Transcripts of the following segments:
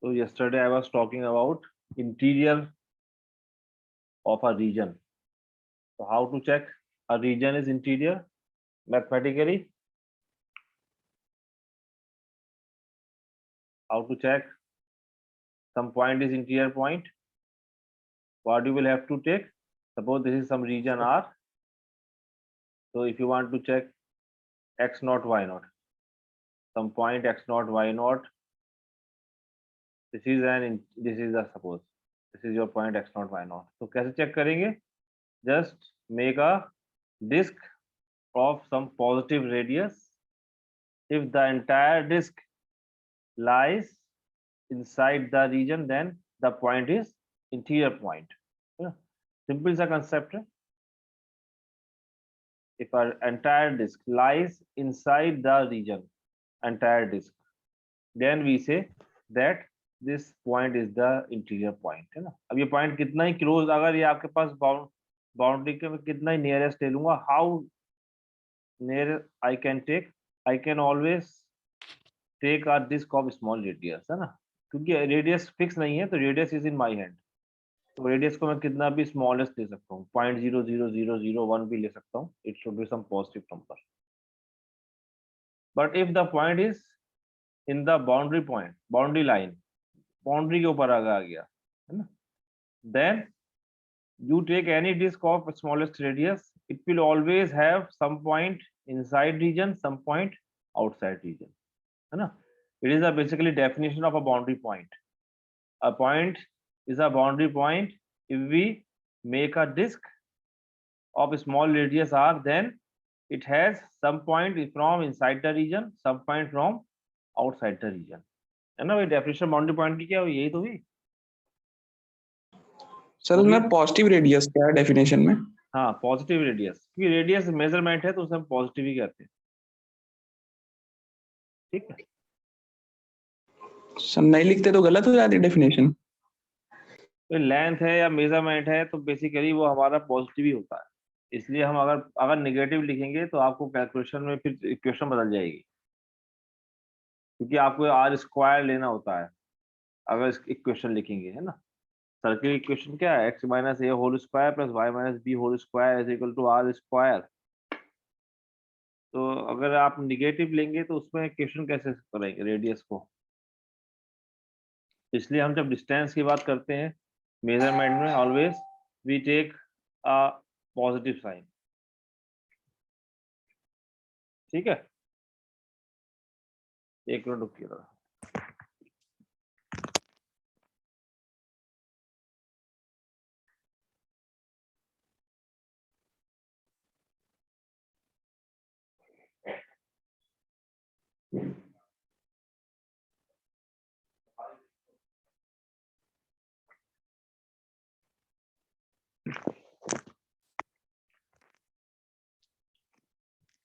So yesterday I was talking about interior of a region. So how to check a region is interior mathematically? How to check some point is interior point? What you will have to take? Suppose this is some region R. So if you want to check x naught y naught, some point x naught y naught, this is a suppose this is your point x naught y naught. तो कैसे check करेंगे? Just make a disk of some positive radius. If the entire disk lies inside the region, then the point is interior point. Yeah. Simple सा concept है. If our entire disk lies inside the region, entire disk, then we say that this point is the interior point, है ना. अब ये point कितना ही close, अगर ये आपके पास boundary के मैं कितना ही nearest ले लूंगा, how near I can take, I can always take a disk of small radius, है ना, क्योंकि radius fix नहीं है, तो radius is in my hand. तो रेडियस को मैं कितना भी स्मॉलेस्ट ले सकता हूँ, 0.00001 भी ले सकता हूँ. It should be some positive number. But if the point is in the boundary point, boundary line, boundary के ऊपर आ गया, है ना, then you take any disk of smallest radius, it will always have some point inside region, some point outside region, है ना. It is a basically definition of a boundary point. A point is a boundary point if we make a disk of small radius r, then it has some point from inside the region, some point from outside the region, है ना. वही definition boundary point की क्या हुई, यही तो हुई sir. उसमें पॉजिटिव रेडियस क्या है डेफिनेशन में? हाँ, पॉजिटिव रेडियस, क्योंकि रेडियस मेजरमेंट है तो उसे हम पॉजिटिव ही कहते हैं. ठीक है सर नहीं लिखते तो गलत हो जाती डेफिनेशन. तो लेंथ है या मेजरमेंट है तो बेसिकली वो हमारा पॉजिटिव ही होता है. इसलिए हम अगर नेगेटिव लिखेंगे तो आपको कैलकुलेशन में फिर इक्वेशन बदल जाएगी, क्योंकि आपको आर स्क्वायर लेना होता है अगर इक्वेशन लिखेंगे, है ना. सर्किल इक्वेशन क्या है, x minus a whole square plus y minus b whole square is equal to r square. तो अगर आप निगेटिव लेंगे तो उसमें इक्वेशन कैसे करेंगे रेडियस को. इसलिए हम जब डिस्टेंस की बात करते हैं मेजरमेंट में, always we take a positive sign. ठीक है, एक मिनट रुकिएगा.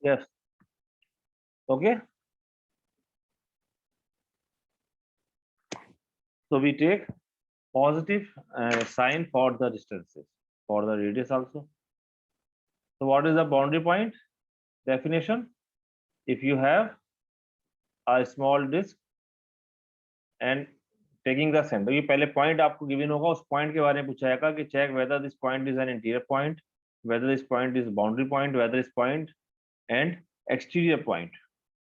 Yes. Okay. So we take positive sign for the distances, for the radius also. So what is the boundary point definition? If you have a small disk and taking the center, ये पहले point आपको given होगा, उस point के बारे में पूछा जाएगा कि check whether this point is an interior point, whether this point is boundary point, whether this point and exterior point,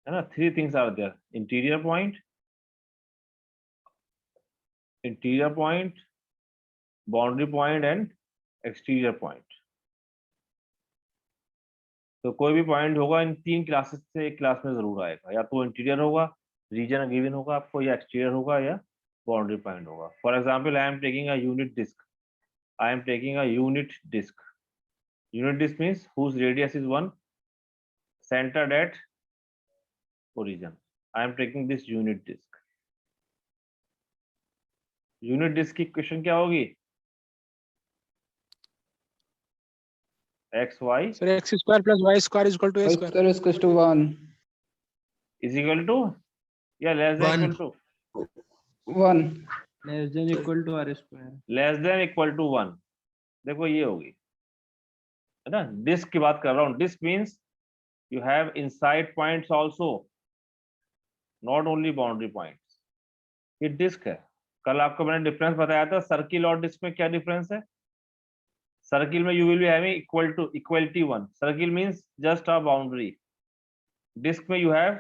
है ना. Three things are there: interior point, boundary point and exterior point. तो कोई भी point होगा इन तीन classes से एक class में जरूर आएगा, या तो इंटीरियर होगा, रीजन गिवन होगा आपको, या एक्सटीरियर होगा, या बाउंड्री पॉइंट होगा. For example, I am taking a unit disk. I am taking a unit disk. Unit disk means whose radius is 1, centered at origin. I am taking this unit disk. Unit disc की equation क्या होगी? X y sir x square plus y square is equal to a square is equal to 1. Is equal to या less than equal to? 1. Less than equal to r square. Less than equal to 1. देखो ये होगी, है ना. Disc की बात कर रहा हूँ. Disk means you have inside points also, not only boundary points. ये डिस्क है, कल आपको मैंने डिफरेंस बताया था, सर्किल और डिस्क में क्या डिफरेंस है? सर्किल में you will be having equal to equality 1, circle means just a boundary, disc में you have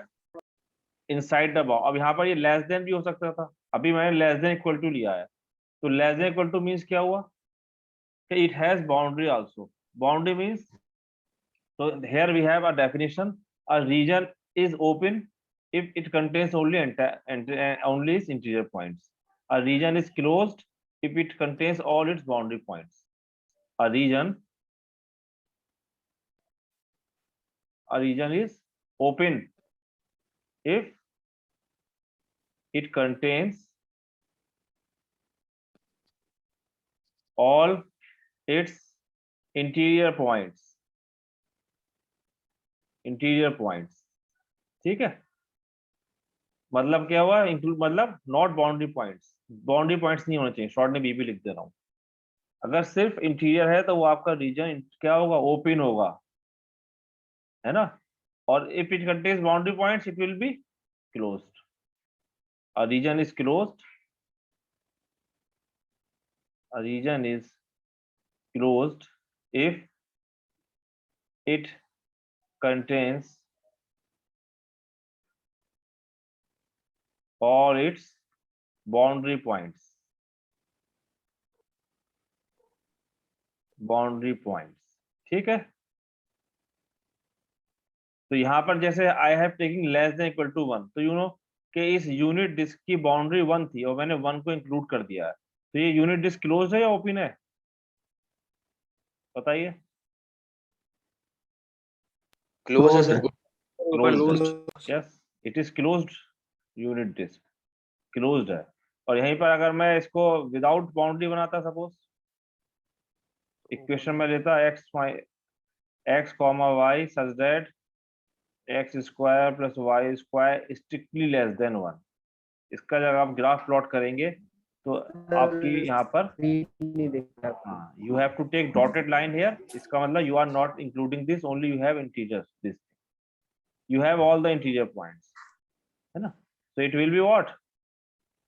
inside the bound. अब यहाँ पर ये लेस देन भी हो सकता था, अभी मैंने लेस देन इक्वल टू लिया है, तो less than equal to means क्या हुआ कि it has boundary also. Boundary means, so here we have a definition: a region is open if it contains only only its interior points. A region is closed if it contains all its boundary points. A region is open if it contains all its interior points. ठीक है, मतलब क्या हुआ, include मतलब not boundary points, boundary points नहीं होने चाहिए, short में बीबी लिख दे रहा हूं। अगर सिर्फ इंटीरियर है तो वो आपका रीजन क्या होगा, ओपन होगा, है ना। और if it contains boundary points it will be closed. A region is closed, a region is closed if it contains all its boundary points. ठीक है, तो यहां पर जैसे I have taking less than equal to 1, तो you know कि इस unit disc की बाउंड्री 1 थी और मैंने 1 को इंक्लूड कर दिया है, तो ये यूनिट डिस्क क्लोज है या ओपन है, बताइए। क्लोज है sir. Closed, yes it is closed, unit disk closed है। और यहीं पर अगर मैं इसको विदाउट बाउंड्री बनाता, सपोज इक्वेशन में लेता x comma y such that x square plus y square strictly less than 1, इसका जब आप ग्राफ प्लॉट करेंगे तो आपकी यहाँ पर you have to take dotted line here, इसका मतलब you are not including this, only you have integers, this you have all the interior points, है ना, so it will be what,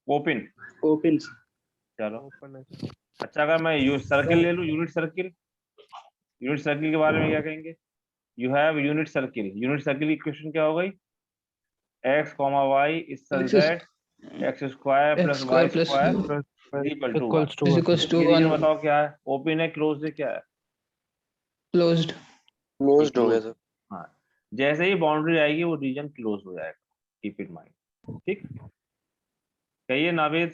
open. चलो अच्छा, अगर मैं सर्किल ले लूं, यूनिट सर्किल के बारे में क्या कहेंगे, यू हैव यूनिट सर्किल की इक्वेशन क्या हो गई, x comma y is such that x square plus y square equal to 1। बताओ क्या है, ओपन है, क्लोज्ड है, क्या है, क्लोज्ड हो गया सर। हाँ, जैसे ही बाउंड्री आएगी वो रीजन क्लोज हो जाएगा, कीप इट माइंड। ठीक, कहिए नावेद।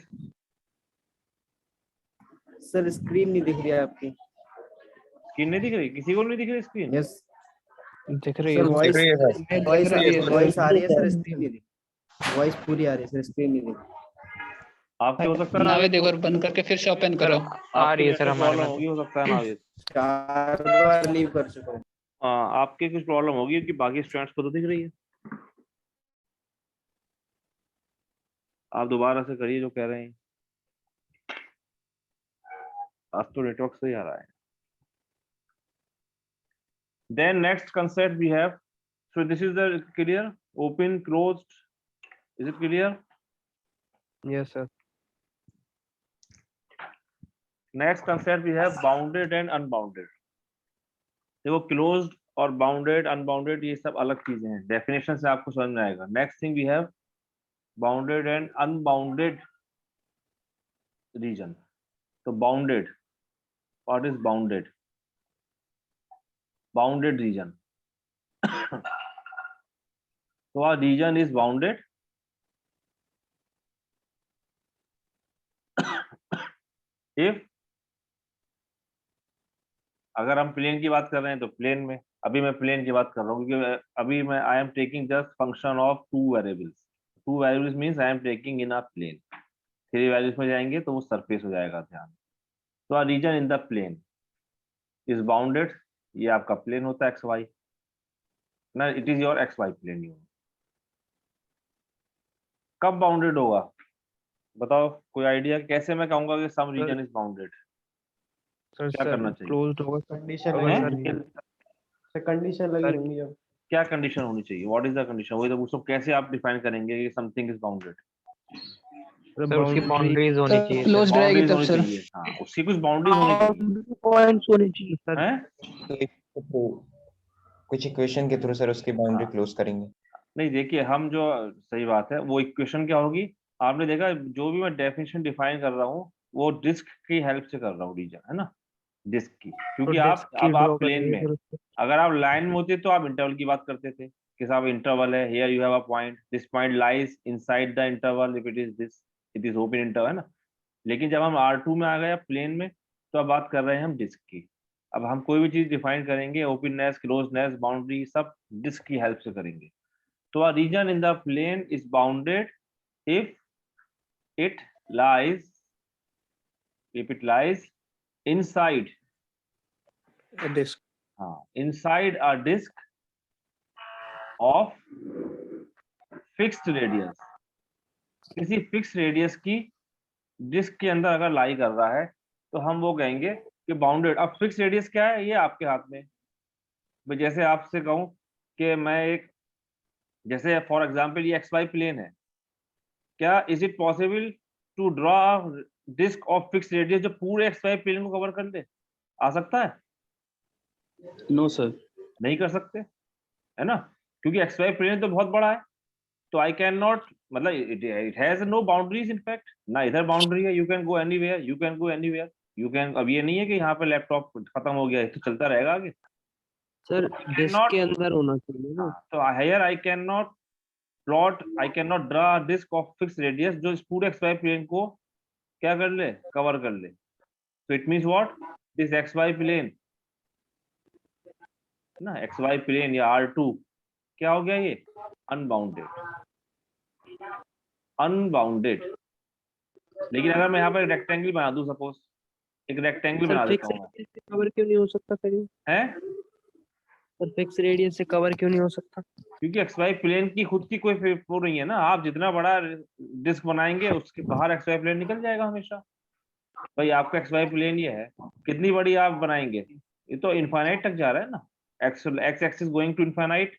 सर स्क्रीन नहीं दिख रही है आपकी। स्क्रीन नहीं दिख रही, किसी को नहीं दिख रही स्क्रीन? यस दिख रही सर, है। वॉइस आ रही है सर, स्क्रीन नहीं दिख, वॉइस पूरी आ रही है सर, स्क्रीन नहीं दिख। आपके हो सकता है नावेद एक बार बंद करके फिर से ओपन करो। आ रही है सर हमारे प्रॉब्लम में। होगी, हो सकता है नावेद। 4 बार लीव कर चुका हूँ। हाँ, आपके कुछ प्रॉब्लम होगी कि बाकी स्टूडेंट्स को तो दिख रही है। आप दोबारा से करिए जो कह रहे हैं, आज तो नेटवर्क से ही आ रहा है। Then next concept we have, so this is the clear, open, closed, is it clear? Yes sir. Next concept we have bounded and unbounded. देखो closed और bounded, unbounded ये सब अलग चीजें हैं, definition से आपको समझ में आएगा। Next thing we have bounded and unbounded region. So bounded, what is bounded? Bounded region. So our region is bounded if, अगर हम प्लेन की बात कर रहे हैं तो प्लेन में, अभी मैं प्लेन की बात कर रहा हूँ क्योंकि अभी मैं I am taking just function of 2 variables. 2 variables means I am taking in a plane. 3 values में जाएंगे तो वो सरफेस हो जाएगा, ध्यान। तो a region in the plane is bounded, ये आपका प्लेन होता है एक्स वाई ना, it is your x y plane. You कब बाउंडेड होगा बताओ, कोई आइडिया? कैसे मैं कहूंगा कि सम रीजन इज बाउंडेड? क्या करना चाहिए? क्लोज्ड होगा कंडीशन लगी होंगी जब। क्या कंडीशन होनी चाहिए? What is the condition? वही तो पूछो, कैसे आप डिफाइन करेंगे कि समथिंग इज बाउंडेड? सर उसकी बाउंड्रीज होनी चाहिए सर। क्लोज्ड रहेगी बाउंड्रीज तब होनी सर। चाहिए, हाँ उसकी कुछ बाउंड्रीज होनी चाहिए, पॉइंट्स होने चाहिए सर। हैं? कुछ इक्वेशन के थ्रू सर उसकी बाउंड्री हाँ। क्लोज करेंगे। नहीं देखिए, हम जो सही बात है वो इक्वेशन क्या होगी, आपने देखा जो भी मैं डेफिनेशन डिफाइन कर रहा हूँ वो डिस्क की हेल्प से कर रहा हूँ रीजन, है ना, डिस्क की, क्योंकि तो आप डिस्क की अब ड्रॉ आप प्लेन करेंगे में, फिर उसको। अगर आप लाइन में होते तो आप इंटरवल की बात करते थे कि साहब इंटरवल है, here you have a point, this point lies inside the interval if it is this, it is open interval, है ना। लेकिन जब हम R2 में आ गए प्लेन में, तो अब बात कर रहे हैं हम डिस्क की। अब हम कोई भी चीज डिफाइन करेंगे, ओपननेस, क्लोजनेस, बाउंड्री, सब डिस्क की हेल्प से करेंगे। तो a region in the plane is bounded if it lies inside, disk inside a disk of fixed radius, किसी फिक्स रेडियस की डिस्क के अंदर अगर लाई कर रहा है तो हम वो कहेंगे कि बाउंडेड। अब फिक्स रेडियस क्या है, ये आपके हाथ में। भाई जैसे आपसे कहूं कि मैं एक, जैसे फॉर एग्जांपल ये XY प्लेन है, क्या is it possible to draw disk of fix radius जो पूरे XY प्लेन को कवर कर ले? आ सकता है? No sir. नहीं कर सकते, है ना, क्योंकि XY प्लेन तो बहुत बड़ा है। तो आई कैन नॉट, मतलब it has no boundaries, in fact ना इधर बाउंड्री है, you can go anywhere, you can go anywhere, you can. अब ये नहीं है कि यहाँ पे लैपटॉप खत्म हो गया है तो चलता रहेगा आगे। सर डिस्क के अंदर होना चाहिए ना। तो here I can not plot, I can not draw disk of fix radius जो इस पूरे XY प्लेन को क्या कर ले, कवर कर ले। तो it means what, this XY plane ना, XY प्लेन या R2 क्या हो गया, ये अनबाउंडेड, अनबाउंडेड। लेकिन अगर मैं यहाँ पर रेक्टेंगल बना दूं, सपोज एक रेक्टेंगल सर बना फिक्स देता हूँ रेडियस से कवर क्यों नहीं हो सकता फिर ये? है, सर फिक्स रेडियस से कवर क्यों नहीं हो सकता? क्योंकि XY प्लेन की खुद की कोई वो नहीं है ना। आप जितना बड़ा डिस्क बनाएंगे उसके बाहर XY प्लेन निकल जाएगा हमेशा। भाई आपका XY प्लेन ये है, कितनी बड़ी आप बनाएंगे, ये तो इनफाइनाइट तक जा रहा है ना, x axis going to infinite,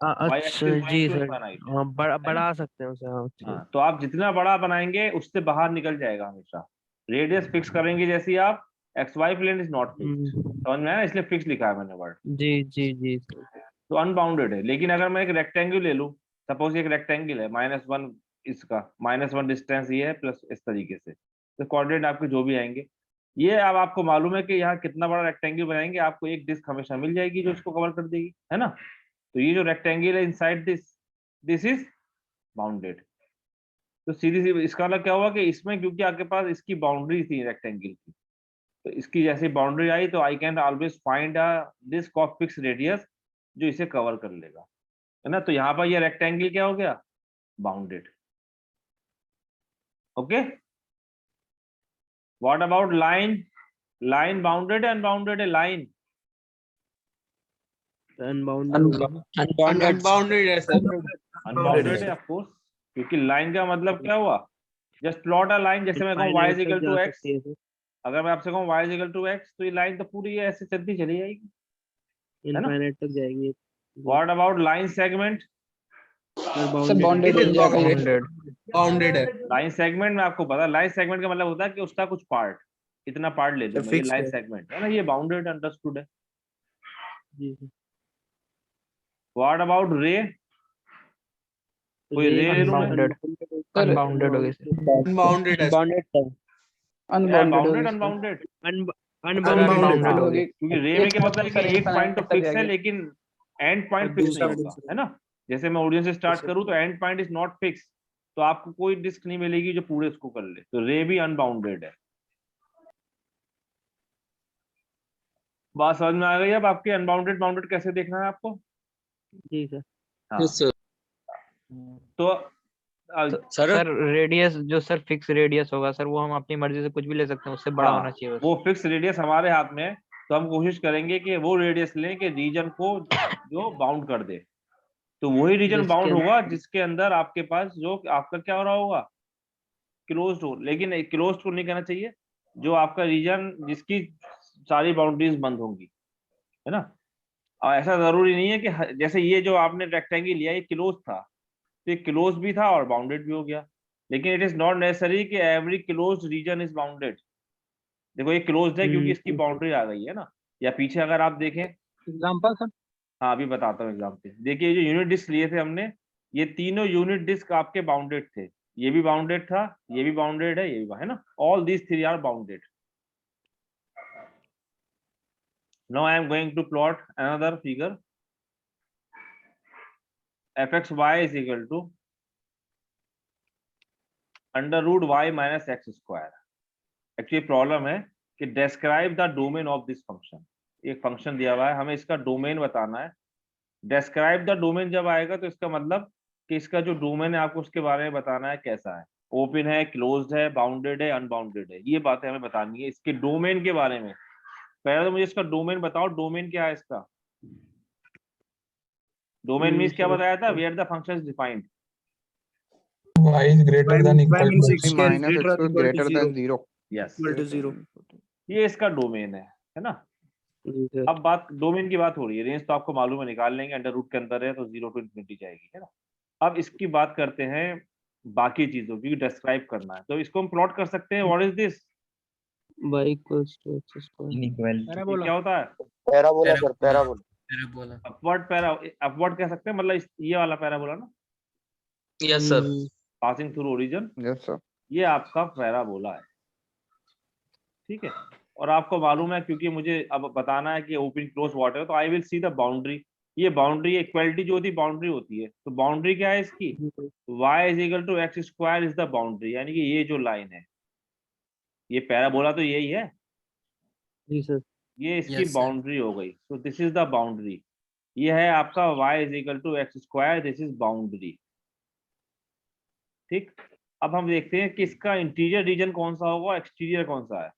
y अच्छा एक्सिस जी गोइंग टू सर। इनफाइनाइट, हाँ बढ़ा सकते हैं उसे। हाँ ठीक। हाँ। तो आप जितना बड़ा बनाएंगे उससे बाहर निकल जाएगा हमेशा। रेडियस फिक्स करेंगे जैसे ही आप, XY plane is not fixed, समझ में आया, इसलिए फिक्स लिखा है मैंने वर्ड। जी जी जी सर। तो अनबाउंडेड है। लेकिन अगर मैं एक रेक्टेंगल ले लूं, सपोज एक रेक्टेंगल है -1, इसका -1 डिस्टेंस ये है, प्लस इस तरीके से, तो कोऑर्डिनेट आपके जो भी आएंगे, ये अब आपको मालूम है कि यहाँ कितना बड़ा रेक्टेंगल बनाएंगे आपको एक डिस्क हमेशा मिल जाएगी जो इसको कवर कर देगी, है ना। तो ये जो रेक्टेंगल है इनसाइड दिस इज बाउंडेड। तो सीधी सी इसका मतलब क्या हुआ कि इसमें, क्योंकि आपके पास इसकी बाउंड्री थी रेक्टेंगल की, तो इसकी जैसी बाउंड्री आई तो I can always find a disk of fix radius जो इसे कवर कर लेगा, है ना। तो यहाँ पर ये रेक्टेंगल क्या हो गया, bounded. Okay, what about line, line bounded है अनबाउंडेड है, लाइन अनबाउंडेड अनबाउंडेड है सर। अनबाउंडेड है ऑफ कोर्स, क्योंकि लाइन का मतलब क्या हुआ, जस्ट प्लॉट अ लाइन। जैसे मैं कहूँ y is equal to x, अगर मैं आपसे कहूँ y is equal to x, तो ये लाइन तो पूरी ऐसे चलती चली जाएगी, है ना। इनफाइनाइट तक जाएगी। What about line segment, sir bounded बन जाएगा ये। बाउंडेड है। लाइन सेगमेंट में आपको पता है, लाइन सेगमेंट का मतलब होता है कि उसका कुछ पार्ट, इतना पार्ट ले लूं मैं, ये fixed लाइन है। सेगमेंट है ना, ये बाउंडेड अंडरस्टूड है। जी व्हाट अबाउट रे, कोई रे ले लूं मैं, अनबाउंडेड, अनबाउंडेड हो गई सर। अनबाउंडेड है। अनबाउंडेड अनबाउंडेड, अनबाउंडेड हो गई। क्योंकि रे में क्या मतलब है कि एक पॉइंट तो फिक्स है लेकिन एंड पॉइंट फिक्स नहीं होगा, है ना। जैसे मैं ऑडियंस से स्टार्ट करूं तो and point is not fix, तो आपको कोई डिस्क नहीं मिलेगी जो पूरे इसको कर ले। तो रे भी अनबाउंडेड है। बात समझ में आ गई अब आपके, अनबाउंडेड बाउंडेड कैसे देखना है आपको। जी सर। हाँ, तो सर रेडियस जो सर फिक्स रेडियस होगा सर, वो हम अपनी मर्जी से कुछ भी ले सकते हैं, उससे बड़ा होना चाहिए बस। वो फिक्स रेडियस हमारे हाथ में है, तो हम कोशिश करेंगे कि वो रेडियस लें कि रीजन को जो बाउंड कर दे। तो वही रीजन बाउंड होगा जिसके अंदर आपके पास जो आपका क्या हो रहा होगा, क्लोज्ड हो। लेकिन क्लोज्ड को नहीं कहना चाहिए, जो आपका रीजन जिसकी सारी बाउंड्रीज बंद होंगी, है ना। और ऐसा जरूरी नहीं है कि जैसे ये जो आपने रेक्टेंगल लिया ये क्लोज था, तो ये क्लोज भी था और बाउंडेड भी हो गया। लेकिन इट इज नॉट नेसेसरी कि every closed region is bounded. देखो ये क्लोज्ड है क्योंकि इसकी बाउंड्री आ गई है ना, या पीछे अगर आप देखें, एग्जांपल सर। हाँ अभी बताता हूँ एग्जाम्पल। देखिए ये जो यूनिट डिस्क लिए थे हमने, ये तीनों यूनिट डिस्क आपके बाउंडेड थे, ये भी बाउंडेड था, ये भी बाउंडेड है, ये भी है ना, all these three are bounded. Now I am going to plot another figure. fxy is equal to under root y minus x square. Actually problem है कि describe the domain of this function. एक function दिया हुआ है, हमें इसका domain बताना है। डिस्क्राइब द डोमेन जब आएगा तो इसका मतलब कि इसका जो डोमेन है आपको उसके बारे में बताना है, कैसा है, ओपन है, क्लोज्ड है, बाउंडेड है, अनबाउंडेड है, ये बातें हमें बतानी है इसके डोमेन के बारे में। पहले तो मुझे इसका डोमेन बताओ, डोमेन क्या है इसका? डोमेन मींस क्या बताया था? Where the function is defined. y is greater than equal to minus x greater than 0 yes, equal to 0। ये इसका डोमेन है ना। अब बात डोमेन की बात हो रही है, रेंज तो आपको मालूम है, निकाल लेंगे, अंडर रूट के अंदर है तो 0 to infinity जाएगी, है ना। अब इसकी बात करते हैं बाकी चीजों की, डिस्क्राइब करना है, तो इसको हम प्लॉट कर सकते हैं। What is this? y equals to x square. Inequality. क्या होता है? Parabola sir, parabola. अपवर्ड कह सकते हैं, मतलब ये वाला पैराबोला ना, yes sir. Passing through origin, yes sir. ये आपका पैराबोला है, ठीक है। और आपको मालूम है, क्योंकि मुझे अब बताना है कि ओपन क्लोज वाटर है, तो I will see the boundary. ये बाउंड्री इक्वलिटी जो होती है बाउंड्री होती है, तो बाउंड्री क्या है इसकी? y is equal to x square is the boundary, यानी कि ये जो लाइन है, ये पैराबोला तो यही है जी सर। ये इसकी Yes, sir. बाउंड्री हो गई। तो दिस इज द बाउंड्री, ये है आपका y is equal to x square, this is boundary, ठीक। अब हम देखते हैं कि इसका इंटीरियर रीजन कौन सा होगा, एक्सटीरियर कौन सा है।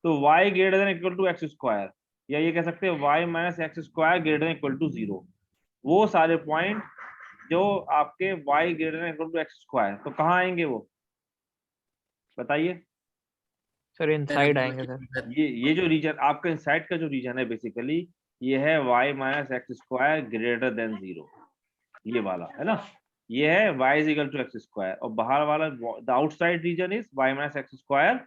तो y greater than equal to x square, या ये कह सकते हैं y minus x square greater than equal to 0, वो सारे पॉइंट जो आपके y greater than equal to x square, तो कहाँ आएंगे वो, बताइए। सर इनसाइड आएंगे सर। ये जो रीजन आपका इनसाइड का जो रीजन है, बेसिकली ये है y minus x square greater than 0, ये वाला है ना, ये है y is equal to x square, और बाहर वाला the outside region is y minus x square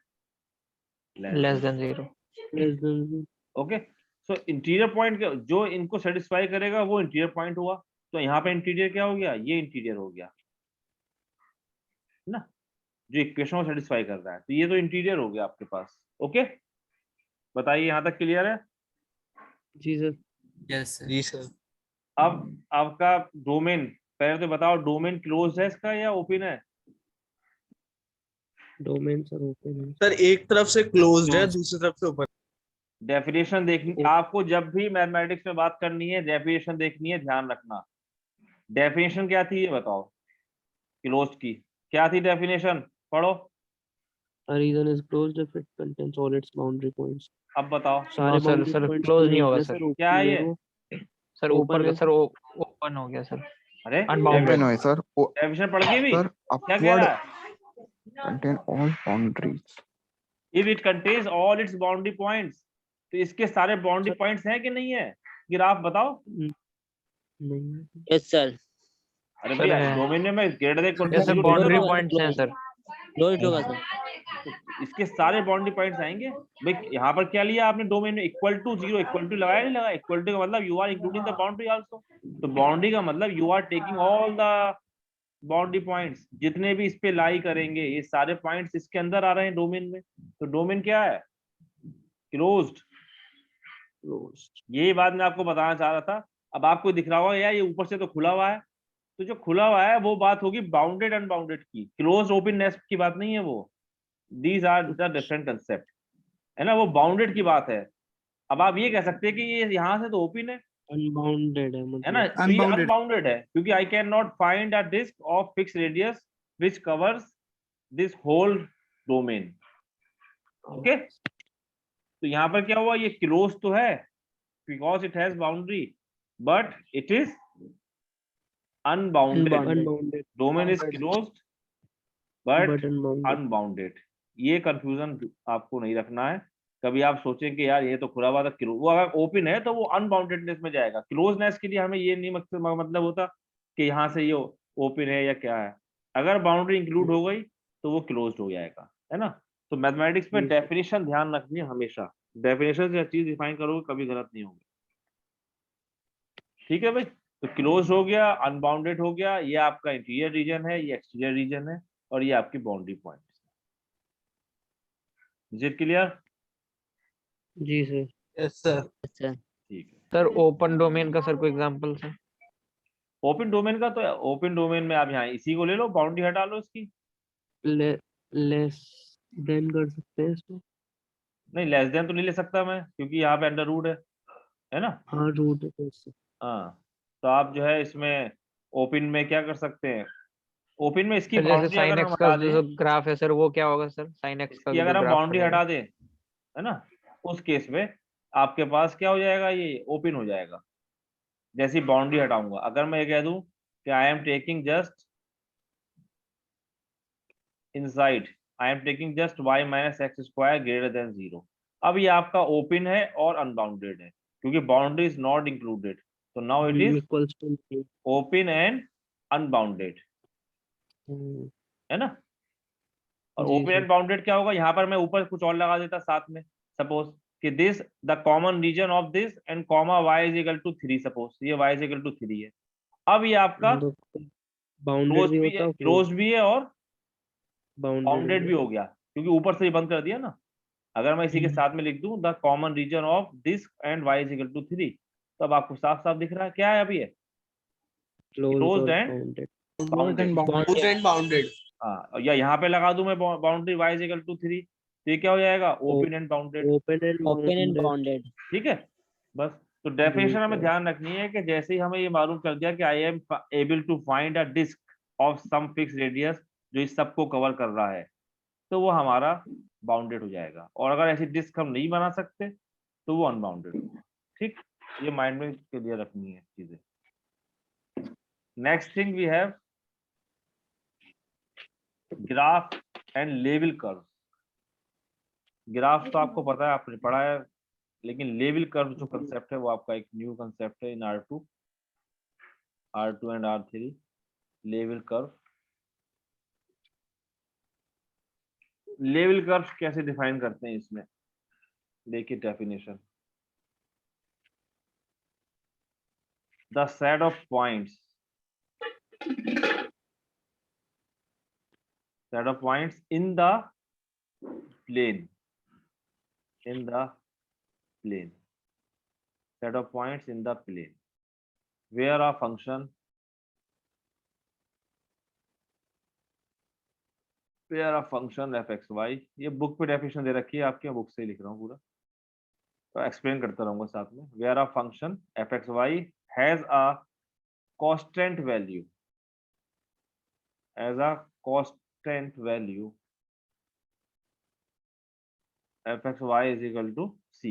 less than 0। Okay. So interior point जो इनको सेटिस्फाई करेगा वो इंटीरियर पॉइंट हुआ। तो यहाँ पे इंटीरियर क्या हो गया? ये इंटीरियर हो गया ना, जो इक्वेशन को सेटिस्फाई कर रहा है, तो ये तो इंटीरियर हो गया आपके पास। ओके, बताइए यहाँ तक क्लियर है? जी सर। यस जी सर। अब आपका डोमेन, पहले तो बताओ डोमेन क्लोज है इसका या ओपन है? डोमेन सर ओपन है। सर एक तरफ से क्लोज्ड है, दूसरी तरफ से ओपन। डेफिनेशन देखनी आपको, जब भी मैथमेटिक्स में बात करनी है डेफिनेशन देखनी है, ध्यान रखना। डेफिनेशन क्या थी ये बताओ, क्लोज की क्या थी डेफिनेशन, पढ़ो। A region is closed if it contains all its boundary points। अब बताओ। सारे sir boundary sir points close नहीं closed होगा है सर। क्या है open ये? वो। सर Open ऊपर का है। सर ओपन हो गया सर। अरे Unbounded। ओपन है सर। डेफिनेशन पढ़ के भी सर क्या कह रहा है? Contain all boundaries. If it contains all it's boundary points, तो इसके सारे बाउंड्री पॉइंट्स हैं कि नहीं है? ग्राफ बताओ। नहीं। Yes sir. अरे सर भैया है। डोमेन में मैं ग्रेटर देन इक्वल ये सर टू बाउंड्री 0 पॉइंट्स हैं सर। क्लोज्ड होगा सर। इसके सारे बाउंड्री पॉइंट्स आएंगे भाई। यहाँ पर क्या लिया आपने डोमेन में? इक्वल टू 0, इक्वल टू लगाया नहीं लगाया? इक्वल टू का मतलब you are including the boundary also, तो बाउंड्री का मतलब you are taking all the boundary points, जितने भी इस पे लाई करेंगे ये सारे पॉइंट्स इसके अंदर आ रहे हैं डोमेन में। तो डोमेन क्या है? क्लोज्ड। यही बात मैं आपको बताना चाह रहा था। अब आपको दिख रहा होगा यार ये ऊपर से तो खुला हुआ है, तो जो खुला हुआ है वो बात होगी बाउंडेड अनबाउंडेड की, क्लोज ओपननेस की बात नहीं है वो। These are the different concept, है ना, वो बाउंडेड की बात है। अब आप ये कह सकते हैं कि ये यहाँ से तो ओपन है अनबाउंडेड है है ना, मतलब। तो ये अनबाउंडेड है क्योंकि I can not find a disk of fix radius which covers this whole domain. Okay, तो यहाँ पर क्या हुआ? ये क्लोज तो है because it has boundary, but it is unbounded. Unbounded. Domain is closed but unbounded. Unbounded. ये confusion आपको नहीं रखना है। कभी आप सोचें कि यार ये तो खुला हुआ था, वो अगर ओपन है तो वो अनबाउंडेडनेस में जाएगा। क्लोजनेस के लिए हमें ये नहीं मतलब होता कि यहाँ से ये ओपन है या क्या है। अगर बाउंड्री इंक्लूड हो गई तो वो क्लोज्ड हो जाएगा, है ना। तो मैथमेटिक्स में जी सर। डेफिनेशन ध्यान रखनी है हमेशा, डेफिनेशन से हर चीज डिफाइन करोगे कभी गलत नहीं होगी। ठीक है भाई, तो क्लोज हो गया, अनबाउंडेड हो गया, ये आपका इंटीरियर रीजन है, ये एक्सटीरियर रीजन है, और ये आपकी boundary point. Is it clear? जी सर। Yes sir. अच्छा। ठीक है। सर ओपन डोमेन का सर कोई एग्जांपल सर? ओपन डोमेन का तो ओपन डोमेन में आप यहाँ इसी को ले लो, बाउंड्री हटा लो इसकी। लेस देन कर सकते हैं इसको। नहीं, लेस देन तो नहीं ले सकता मैं, क्योंकि यहाँ पे अंडर रूट है ना। हाँ रूट है तो इससे। हाँ, तो आप जो है इसमें ओपन में क्या कर सकते हैं, ओपन में इसकी सर जैसे बाउंड्री साइन अगर हम एक्स का हटा जो दें, ग्राफ है सर वो क्या होगा सर? साइन एक्स का इसकी अगर जो हम ग्राफ बाउंड्री बनेगा। हटा दें, है ना, उस केस में आपके पास क्या हो जाएगा, ये ओपन हो जाएगा। जैसी बाउंड्री हटाऊंगा, अगर मैं ये कह दूं कि I am taking just inside, I am taking just y minus x square greater than 0, अब ये आपका ओपन है और अनबाउंडेड है, क्योंकि बाउंड्री इज नॉट इंक्लूडेड, तो now it is equals to. Open and unbounded, है ना। और जी ओपन सर। एंड बाउंडेड क्या होगा, यहाँ पर मैं ऊपर कुछ और लगा देता साथ में, सपोज कि this the common region of this and comma y is equal to 3, suppose ये y इज इक्वल टू 3 है। अब ये आपका बाउंडेड क्लोज भी भी होता है, है, क्लोज भी है और बाउंडेड बाउंडेड भी हो गया, क्योंकि ऊपर से ही बंद कर दिया ना। अगर मैं इसी के साथ में लिख दूं the common region of this and y is equal to 3, तो अब आपको साफ साफ दिख रहा है क्या है अभी, है क्लोज्ड क्लोज्ड और and bounded. Bounded. Closed and bounded. हाँ, या यहाँ पे लगा दूं मैं boundary y is equal to 3, तो ये क्या हो जाएगा, open and bounded. Open and bounded. ठीक है, बस। तो जी डेफिनेशन हमें सर। ध्यान रखनी है कि जैसे ही हमें ये मालूम चल गया कि I am able to find a disk of some fix radius जो इस सब को कवर कर रहा है, तो वो हमारा बाउंडेड हो जाएगा, और अगर ऐसी डिस्क हम नहीं बना सकते तो वो अनबाउंडेड होगा। ठीक, ये माइंड में क्लियर रखनी है चीजें। Next thing we have graph and level curve. Graph तो आपको पता है, आपने पढ़ा है, लेकिन लेवल कर्व जो कंसेप्ट है वो आपका एक न्यू कंसेप्ट है in R2 and R3। Level curve, level curve कैसे डिफाइन करते हैं इसमें, देखिए definition, the set of points, in the plane, set of points in the plane where a function fxy, ये बुक पे डेफिनेशन दे रखी है आपके, बुक से ही लिख रहा हूँ पूरा, तो एक्सप्लेन करता रहूंगा साथ में। where a function fxy has a constant value fxy is equal to c,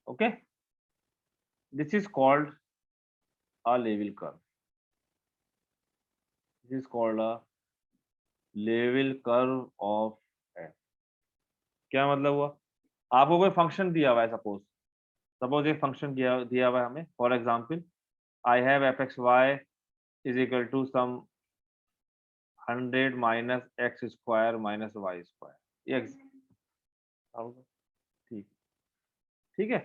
okay, this is called a level curve, of f। क्या मतलब हुआ, आपको कोई फंक्शन दिया हुआ है, सपोज एक फंक्शन दिया हुआ है हमें, for example I have fxy is equal to some 100 minus x square minus y square, ये ठीक है,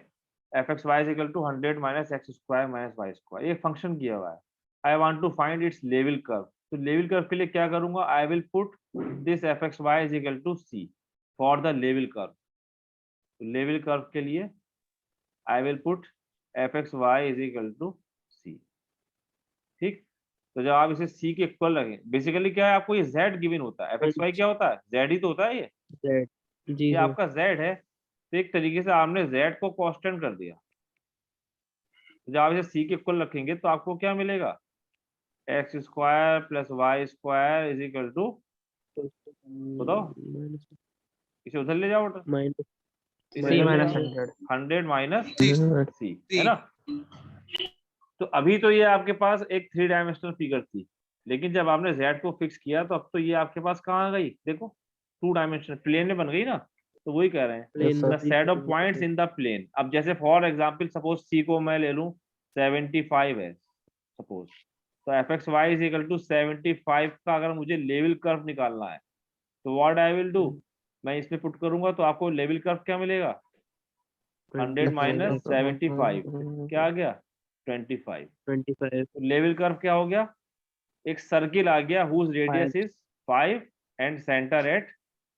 fxy is equal to 100 minus x square minus y square, ये फंक्शन किया हुआ है। I want to find its level curve, तो level curve के लिए क्या करूंगा, I will put this fxy is equal to c for the level curve. तो लेवल कर्व के लिए I will put fxy is equal to c। ठीक, तो जब आप इसे c के इक्वल रखें, बेसिकली क्या है, आपको ये z गिवन होता है, fxy क्या होता है, z ही तो होता है, जी ये सर। आपका z है, तो एक तरीके से आपने z को कांस्टेंट कर दिया। जब आप इसे c के इक्वल रखेंगे तो आपको क्या मिलेगा, x square plus y square is equal to, बताओ, इसे उधर ले जाओ, minus c minus 100। 100 minus c, है ना। तो अभी तो ये आपके पास एक 3 डायमेंशनल फिगर थी, लेकिन जब आपने z को फिक्स किया तो अब तो ये आपके पास कहाँ आ गई, देखो 2 डायमेंशनल प्लेन में बन गई ना। तो वही कह रहे हैं the set of points in the plane. अब जैसे फॉर एग्जांपल सपोज c को मैं ले लूं 75 है, सपोज तो fxy इज इक्वल टू 75 का अगर मुझे लेवल कर्व निकालना है तो व्हाट आई विल डू, मैं इसमें पुट करूंगा तो आपको लेवल कर्व क्या मिलेगा, 100 माइनस 75 क्या आ गया 25। 25 तो लेवल कर्व क्या हो गया, एक सर्किल आ गया whose radius is 5 and centre at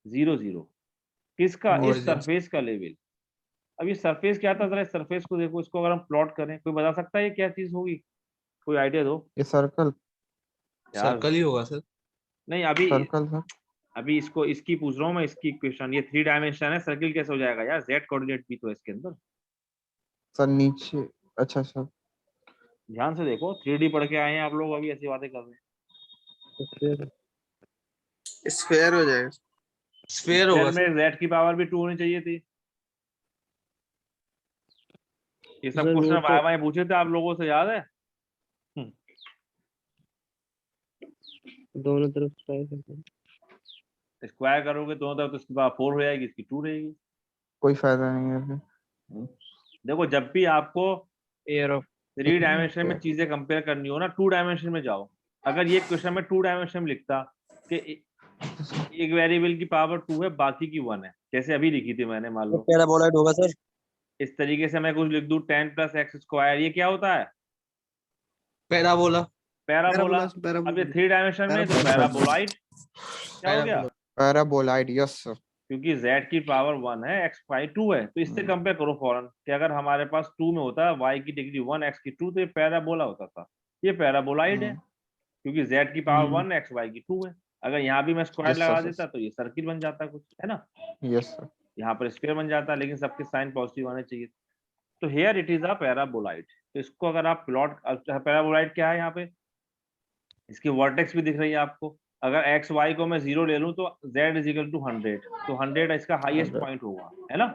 0 0। किसका, इस Origin. सरफेस का लेवल। अब ये सरफेस क्या था, जरा इस सरफेस को देखो, इसको अगर हम प्लॉट करें, कोई बता सकता है ये क्या चीज होगी, कोई आइडिया दो ये सर्कल यार। सर्कल ही होगा सर। नहीं अभी सर्कल सर अभी इसको इसकी पूछ रहा हूँ मैं, इसकी इक्वेशन, ये 3 डायमेंशन है, सर्किल कैसे हो जाएगा यार, जेड कोऑर्डिनेट भी तो है इसके अंदर, सर नीचे अच्छा सर ध्यान से देखो, 3D पढ़ के आए हैं आप लोग, अभी ऐसी बातें कर रहे हैं। स्फेयर हो जाएगा, स्फेयर होगा में जेड की पावर भी 2 होनी चाहिए थी। ये सब सर, वो क्वेश्चन तो- भाई भाई पूछे थे आप लोगों से, याद है। दोनों तरफ ट्राई करते हैं। स्क्वायर करोगे दोनों तरफ तो इसकी पावर 4 हो जाएगी, इसकी 2 रहेगी। कोई फायदा नहीं है फिर देखो जब भी आपको पेयर ऑफ 3 डायमेंशन में चीजें कंपेयर करनी हो ना, 2 डायमेंशन में जाओ। अगर ये क्वेश्चन में 2 डायमेंशन में लिखता कि एक वेरिएबल की पावर 2 है बाकी की 1 है, जैसे अभी लिखी थी मैंने, मान लो पैराबोलॉइड होगा सर। इस तरीके से मैं कुछ लिख दूं 10 प्लस एक्स स्क्वायर, ये क्या होता है, पैराबोला। पैराबोला। अब ये 3 डायमेंशन में तो पैराबोलाइड क्या हो गया, पैराबोलाइड यस सर क्योंकि z की पावर 1 है, x y 2 है, तो इससे कंपेयर करो फौरन कि अगर हमारे पास 2 में होता है y की डिग्री 1 x की 2 तो ये पैराबोला होता था, ये पैराबोलाइड है क्योंकि z की पावर 1 x y की 2 है। अगर यहाँ भी मैं स्क्वायर Yes, लगा sir, देता तो ये सर्किल बन जाता कुछ, है ना, यस सर यहाँ पर स्क्वायर बन जाता, लेकिन सबके साइन पॉजिटिव आने चाहिए। तो here it is a paraboloid. तो इसको अगर आप प्लॉट, पैराबोलाइड क्या है यहाँ पे, इसकी वर्टेक्स भी दिख रही है आपको। अगर एक्स वाई को मैं 0 ले लूं तो z इज इक्वल टू 100, तो 100 इसका हाईएस्ट पॉइंट होगा, है ना।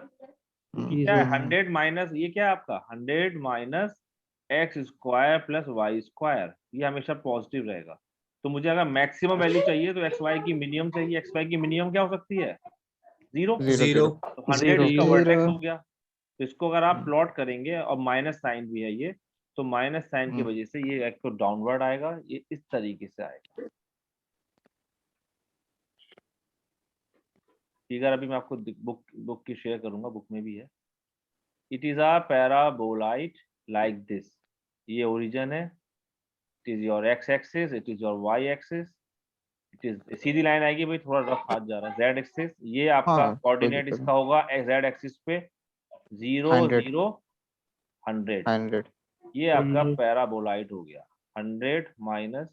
क्या है 100 माइनस ये क्या है आपका 100 minus x square plus y square, ये हमेशा पॉजिटिव रहेगा। तो मुझे अगर मैक्सिमम वैल्यू चाहिए तो एक्स वाई की मिनिमम चाहिए, एक्स वाई की मिनिमम क्या हो सकती है 0। जीरो। तो 100 इसका वर्टेक्स हो गया। तो इसको अगर आप प्लॉट करेंगे और माइनस साइन भी है ये, तो माइनस साइन की वजह से ये एक तो डाउनवर्ड आएगा, ये इस तरीके से आएगा। फिगर अभी मैं आपको बुक की शेयर करूंगा, बुक में भी है। It is a paraboloid like this, ये ओरिजिन है, it is your x axis, it is your y axis, it is सीधी लाइन आएगी भाई, थोड़ा रफ हाथ जा रहा है, जेड एक्सिस, ये आपका हाँ, कोऑर्डिनेट कोई दिक्कत इसका होगा जेड एक्सिस पे 0 100 0 100, 100 ये आपका पैराबोलाइड हो गया। 100 माइनस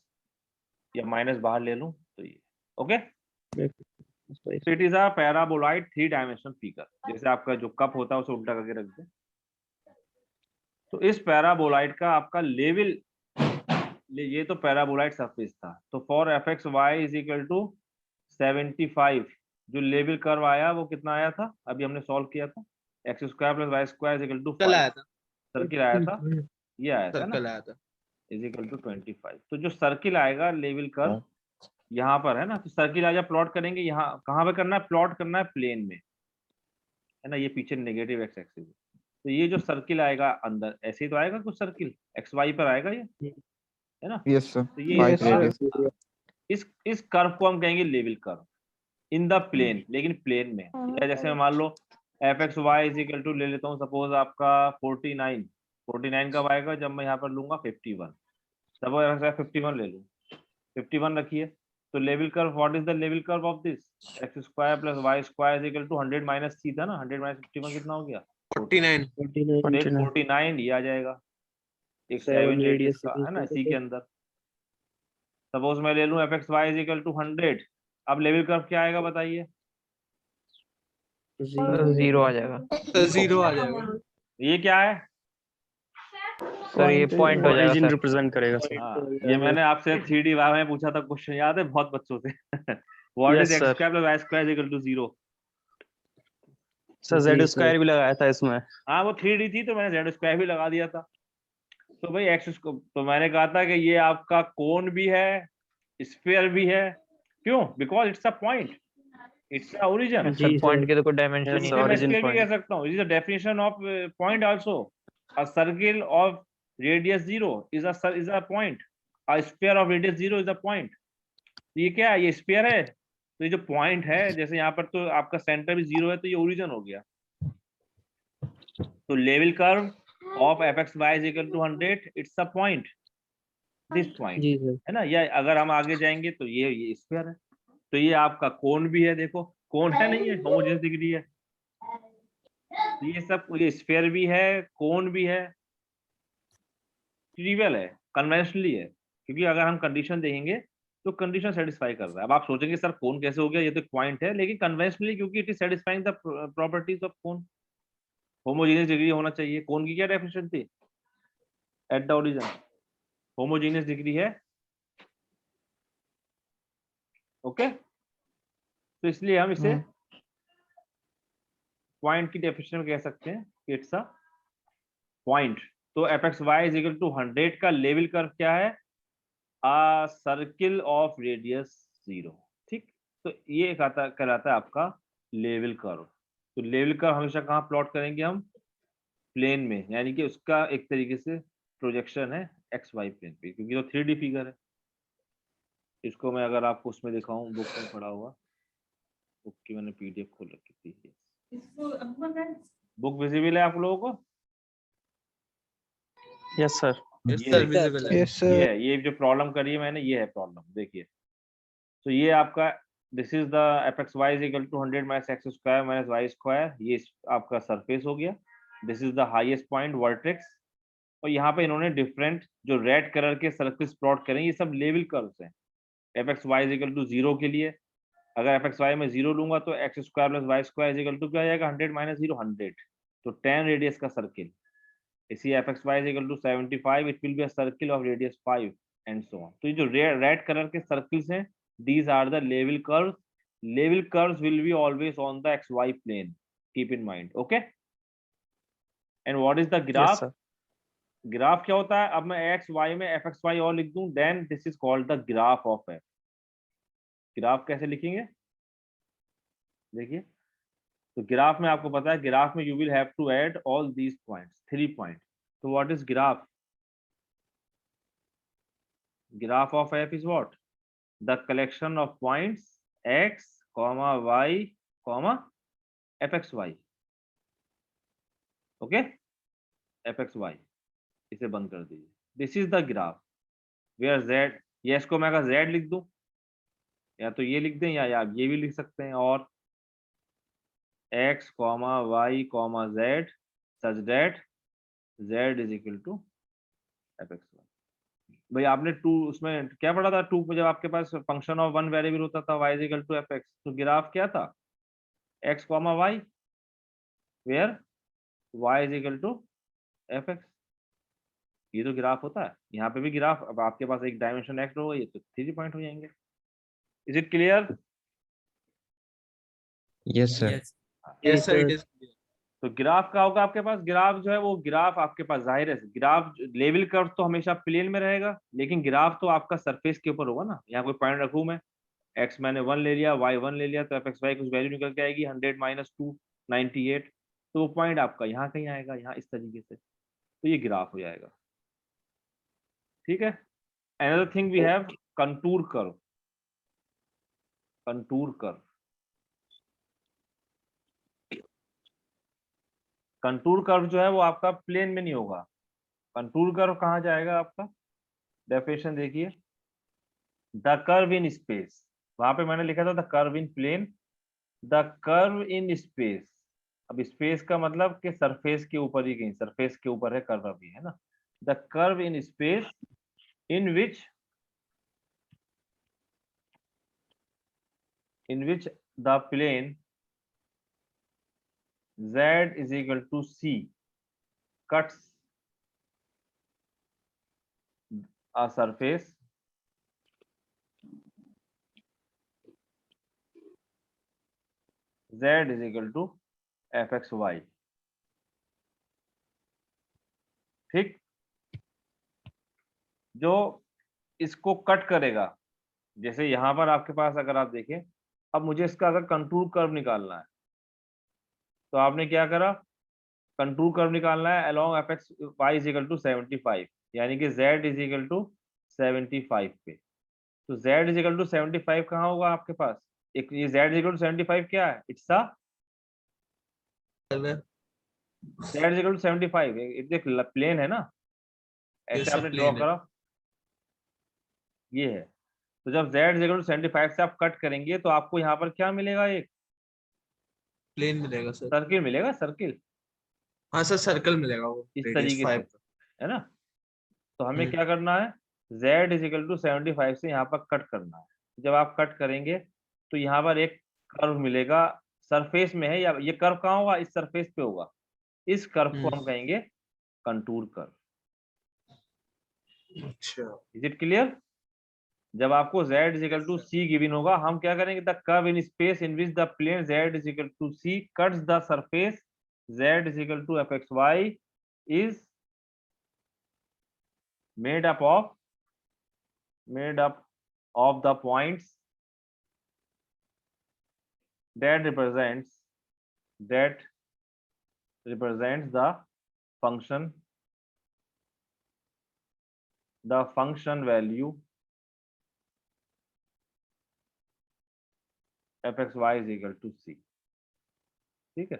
या माइनस बाहर ले लूं तो ये okay. So it is a paraboloid 3 dimension figure, जैसे आपका जो कप होता है उसे उल्टा करके रख दे। तो इस पैराबोलाइड का आपका लेवल, ये तो पैराबोलाइड सरफेस था, तो for f x y is equal to 75, जो लेवल कर्व आया वो कितना आया था, अभी हमने सॉल्व किया था, x square plus y square is equal to circle आया था, सर्किल आया था, ये आया था ना, सर्कल आया था। Is equal to 25। तो जो सर्किल आएगा लेवल कर्व यहाँ पर है ना, तो सर्किल आज प्लॉट करेंगे, यहाँ कहाँ पे करना है, प्लॉट करना है प्लेन में, है ना, ये पीछे नेगेटिव एक्स एक्सिस। तो ये जो सर्किल आएगा अंदर ऐसे ही तो आएगा, कुछ सर्किल एक्स वाई पर आएगा ये, है ना। यस सर तो ये वाइट रेडियस इस कर्व को हम कहेंगे level curve in the plane, लेकिन प्लेन में। या जैसे मान लो f x y is equal to ले लेता हूँ सपोज आपका 49 कब आएगा, जब मैं यहाँ पर लूंगा 51, सपोज 51 ले लूँ, 51 रखिए, तो level curve, what is the level curve of this, x square plus y square is equal to 100 minus c था ना, 100 माइनस 51 कितना हो गया 49। 49, ये आ जाएगा, एक 7 रेडियस का है ना सी के अंदर। सपोज मैं ले लूं f x y is equal to 100, अब लेवल कर्व क्या आएगा बताइए, 0 आ जाएगा तो 0 आ जाएगा। ये क्या है, सर, ये पॉइंट हो जाएगा सर। रिप्रेजेंट करेगा सर। हाँ, ये मैंने आपसे 3D वाई में पूछा था क्वेश्चन, याद है बहुत बच्चों से। What is x square plus y square is equal to 0। Sir z square भी लगाया था इसमें। हाँ वो 3D थी तो मैंने जेड स्क्वायर भी लगा दिया था। तो भाई एक्स को तो मैंने कहा था कि ये आपका कोन भी है, स्फीयर भी है, क्यों, because it's a point, it's a origin. Sir point के तो कोई डायमेंशन नहीं मैं है। स्क्वायर भी कह सकता हूँ, is the definition of point also, a circle of radius 0 is a point, A sphere of radius 0 is the point. तो ये क्या है, ये स्फीयर है, तो ये जो पॉइंट है, जैसे यहाँ पर तो आपका सेंटर भी 0 है, तो ये ओरिजिन हो गया। तो level curve of fxy is equal to 100, it's a point, this point, जी सर। है ना। या अगर हम आगे जाएंगे तो ये स्फीयर है, तो ये आपका कोन भी है, देखो कोन है, नहीं है, होमोजेनियस डिग्री है। तो ये सब, ये स्फीयर भी है, कोन भी है, ट्रिवियल है, कन्वेंशनली है, क्योंकि अगर हम कंडीशन देखेंगे तो कंडीशन सेटिस्फाई कर रहा है। अब आप सोचेंगे सर कोन कैसे हो गया, ये तो पॉइंट है, लेकिन कन्वेंशनली क्योंकि it is satisfying the properties of cone, homogeneous degree होना चाहिए। कोन की क्या डेफिनेशन थी at the origin, homogeneous degree है, ओके। तो इसलिए हम इसे पॉइंट की डेफिनेशन कह सकते हैं, इट्स अ पॉइंट। तो fxy इज इक्वल टू 100 का लेवल कर्व क्या है, a सर्किल ऑफ रेडियस 0, ठीक। तो ये कहलाता है आपका लेवल कर्व। तो लेवल कर्व हमेशा कहाँ प्लॉट करेंगे हम, प्लेन में, यानी कि उसका एक तरीके से प्रोजेक्शन है xy प्लेन पे, क्योंकि तो 3D फिगर है। इसको मैं अगर आपको उसमें दिखाऊं, बुक में पढ़ा हुआ, बुक की मैंने PDF खोल रखी थी, बुक विजिबल है आप लोगों को? Yes sir. यस ये सर, देखिए, विजिबल है। यस ये जो प्रॉब्लम करी है मैंने, ये है प्रॉब्लम, देखिए। तो ये आपका, this is the fxy is equal to 100 minus x square minus y square, ये आपका सरफेस हो गया। This is the highest point vertex, और यहाँ पे इन्होंने डिफरेंट जो रेड कलर के सर्कल्स प्लॉट करें, ये सब लेवल कर्व्स हैं। fxy इज इक्वल टू 0 के लिए, अगर fxy में 0 लूंगा तो x square plus y square is equal to क्या आ जाएगा, 100 माइनस 0 100, तो 10 रेडियस का सर्किल। इसी fxy is equal to 75, it will be a circle of radius 5 and so on. तो ये जो रेड कलर के सर्कल्स हैं, these are the level curves. Level curves will be always on the xy plane. Keep in mind, okay? And what is the graph? Graph क्या होता है, अब मैं x y में fxy और लिख दूं, then this is called the graph of f. Graph कैसे लिखेंगे, देखिए। तो ग्राफ में आपको पता है, ग्राफ में you will have to add all these points, 3 points. So what is graph? Graph of f is what? The collection of points x, y, fxy. Okay? fxy. इसे बंद कर दीजिए। This is the graph where z, ये इसको मैं अगर z लिख दूं, या तो ये लिख दें, या आप ये भी लिख सकते हैं, और x, y, z such that z is equal to fxy. भाई आपने 2 उसमें क्या पढ़ा था, 2 में जब आपके पास फंक्शन ऑफ 1 वेरिएबल होता था y is equal to fx, तो ग्राफ क्या था, x, y, where y is equal to fx, ये तो ग्राफ होता है। यहाँ पे भी ग्राफ, अब आपके पास एक डायमेंशन x होगा, ये तो 3 पॉइंट हो जाएंगे। Is it clear? Yes sir. Yes sir, it is. तो ग्राफ का होगा आपके पास, ग्राफ जो है वो ग्राफ आपके पास, जाहिर है ग्राफ लेवल कर्व तो हमेशा प्लेन में रहेगा, लेकिन ग्राफ तो आपका सरफेस के ऊपर होगा ना। यहाँ कोई पॉइंट रखूं मैं, x मैंने 1 ले लिया, y 1 ले लिया, तो fxy कुछ वैल्यू निकल के आएगी 100 माइनस 2 98, तो वो पॉइंट आपका यहाँ कहीं आएगा, यहाँ इस तरीके से, तो ये ग्राफ हो जाएगा, ठीक है। Another thing we have contour curve. Contour curve, contour curve जो है वो आपका प्लेन में नहीं होगा। कंटूर कर्व कहाँ जाएगा आपका, डेफिनेशन देखिए, द कर्व इन स्पेस, वहां पे मैंने लिखा था the curve in plane, the curve in space. अब स्पेस का मतलब कि सरफेस के ऊपर ही, कहीं सरफेस के ऊपर है कर्व भी, है ना। The curve in space in which the plane z is equal to c cuts a surface z is equal to fxy, ठीक। जो इसको कट करेगा, जैसे यहां पर आपके पास अगर आप देखें, अब मुझे इसका अगर कंटूर कर्व निकालना है, तो आपने क्या करा, कंटूर कर्व निकालना है along fxy is equal to 75, यानी कि z इज इक्वल टू 75 पे। तो z इज इक्वल टू 75 कहाँ होगा आपके पास? एक ये z इज इक्वल टू 75 क्या है? It's a z is equal to 75 एक प्लेन है ना, ऐसे आपने ड्रॉ करा, ये है। तो जब z इज इक्वल टू 75 से आप कट करेंगे तो आपको यहाँ पर क्या मिलेगा? एक प्लेन मिलेगा सर। सर्किल मिलेगा, सर्किल हाँ सर, सर्कल मिलेगा वो इस radius तरीके से, 5 है ना। तो हमें हम्म। क्या करना है? z इज इक्वल टू 75 से यहाँ पर कट करना है। जब आप कट करेंगे तो यहाँ पर एक कर्व मिलेगा, सरफेस में है, या ये कर्व कहाँ होगा? इस सरफेस पे होगा। इस कर्व को हम कहेंगे कंटूर कर्व। अच्छा। Is it clear? जब आपको z is equal to c given होगा, हम क्या करेंगे? The curve in space in which the plane z is equal to c cuts the surface z is equal to fxy is made up of the points that represents the function value fxy is equal to c। ठीक है,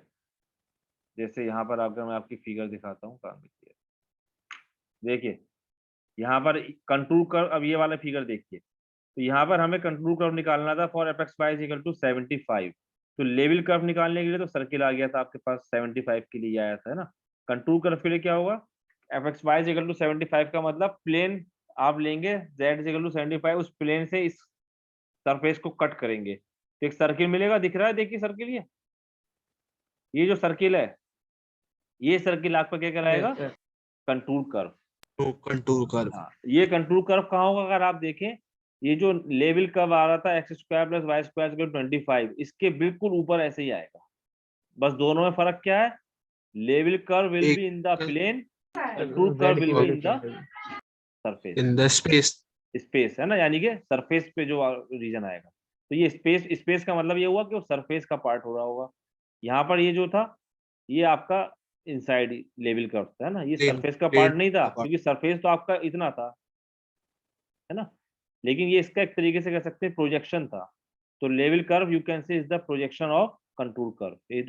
जैसे यहाँ पर अगर मैं आपकी figure दिखाता हूँ, काम देखिए यहाँ पर कंटूर कर्व। अब ये वाला फिगर देखिए, तो यहाँ पर हमें कंटूर कर्व निकालना था for fxy is equal to 75। तो लेवल कर्व निकालने के लिए तो सर्किल आ गया था आपके पास, 75 के लिए आया था, है ना। कंटूर कर्व के लिए क्या होगा? fxy is equal to 75 का मतलब प्लेन आप लेंगे, z is equal to 75, उस प्लेन से इस सरफेस को कट करेंगे तो एक सर्किल मिलेगा। दिख रहा है? देखिए सर्किल, ये जो सर्किल है, ये सर्किल आपका क्या कहलाएगा? Contour curve. तो कंटूर कर्व। हाँ, ये कंटूर कर्व कहाँ होगा? अगर आप देखें, ये जो लेवल कर्व आ रहा था x² + y² 25, इसके बिल्कुल ऊपर ऐसे ही आएगा। बस दोनों में फर्क क्या है? Level curve will be in the plane, contour curve will be in the surface, in the space. Space, है ना, यानी कि सरफेस पे जो रीजन आएगा। तो ये स्पेस का मतलब ये हुआ कि वो सरफेस का पार्ट हो रहा होगा। यहाँ पर ये जो था, ये आपका इनसाइड लेवल कर्व था, है ना, ये प्लेन सरफेस का प्लेन पार्ट नहीं था, का part। क्योंकि सरफेस तो आपका इतना था, है ना। लेकिन ये इसका एक तरीके से कह सकते हैं प्रोजेक्शन था। तो level curve you can say is the projection of contour curve. ये तो